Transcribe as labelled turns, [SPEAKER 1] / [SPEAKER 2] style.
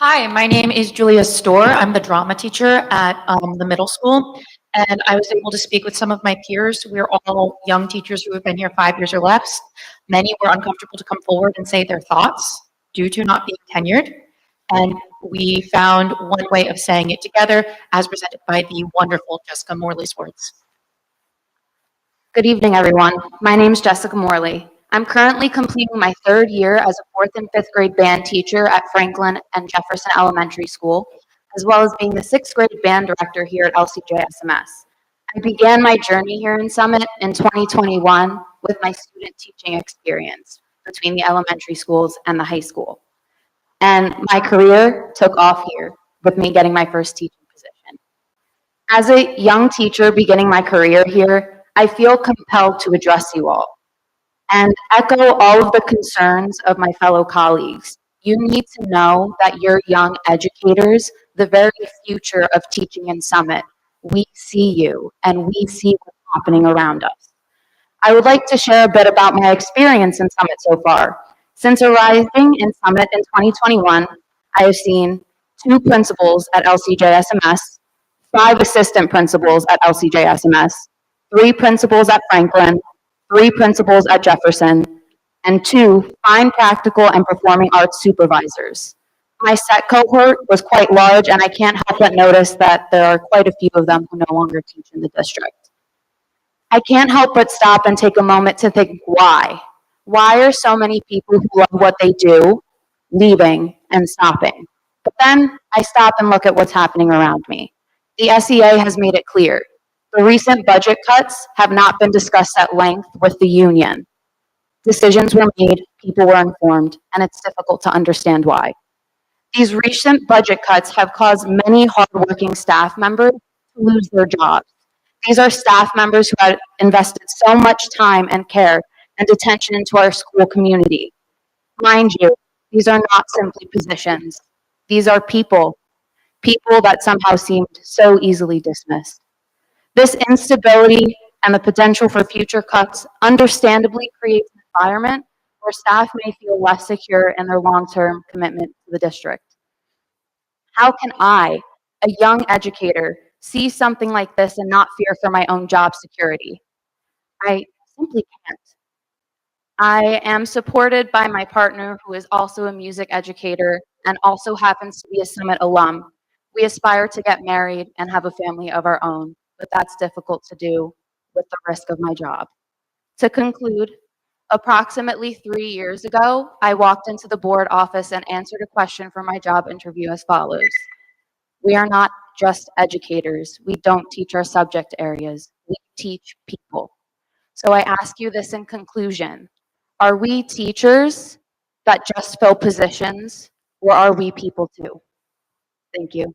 [SPEAKER 1] Hi, my name is Julia Storr. I'm the drama teacher at the middle school, and I was able to speak with some of my peers. We're all young teachers who have been here 5 years or less. Many were uncomfortable to come forward and say their thoughts due to not being tenured, and we found one way of saying it together, as presented by the wonderful Jessica Morley Swartz.
[SPEAKER 2] Good evening, everyone. My name is Jessica Morley. I'm currently completing my third year as a fourth and fifth grade band teacher at Franklin and Jefferson Elementary School, as well as being the sixth grade band director here at LCJSMS. I began my journey here in Summit in 2021 with my student teaching experience between the elementary schools and the high school. And my career took off here with me getting my first teaching position. As a young teacher beginning my career here, I feel compelled to address you all and echo all of the concerns of my fellow colleagues. You need to know that you're young educators, the very future of teaching in Summit. We see you and we see what's happening around us. I would like to share a bit about my experience in Summit so far. Since arriving in Summit in 2021, I have seen 2 principals at LCJSMS, 5 assistant principals at LCJSMS, 3 principals at Franklin, 3 principals at Jefferson, and 2 fine practical and performing arts supervisors. My set cohort was quite large, and I can't help but notice that there are quite a few of them who no longer teach in the district. I can't help but stop and take a moment to think why. Why are so many people who love what they do leaving and stopping? But then I stop and look at what's happening around me. The SEA has made it clear. The recent budget cuts have not been discussed at length with the union. Decisions were made, people were informed, and it's difficult to understand why. These recent budget cuts have caused many hardworking staff members to lose their jobs. These are staff members who had invested so much time and care and attention into our school community. Mind you, these are not simply positions. These are people that somehow seemed so easily dismissed. This instability and the potential for future cuts understandably creates an environment where staff may feel less secure in their long-term commitment to the district. How can I, a young educator, see something like this and not fear for my own job security? I simply can't. I am supported by my partner, who is also a music educator and also happens to be a Summit alum. We aspire to get married and have a family of our own, but that's difficult to do with the risk of my job. To conclude, approximately 3 years ago, I walked into the board office and answered a question for my job interview as follows. We are not just educators. We don't teach our subject areas. We teach people. So I ask you this in conclusion. Are we teachers that just fill positions, or are we people too? Thank you.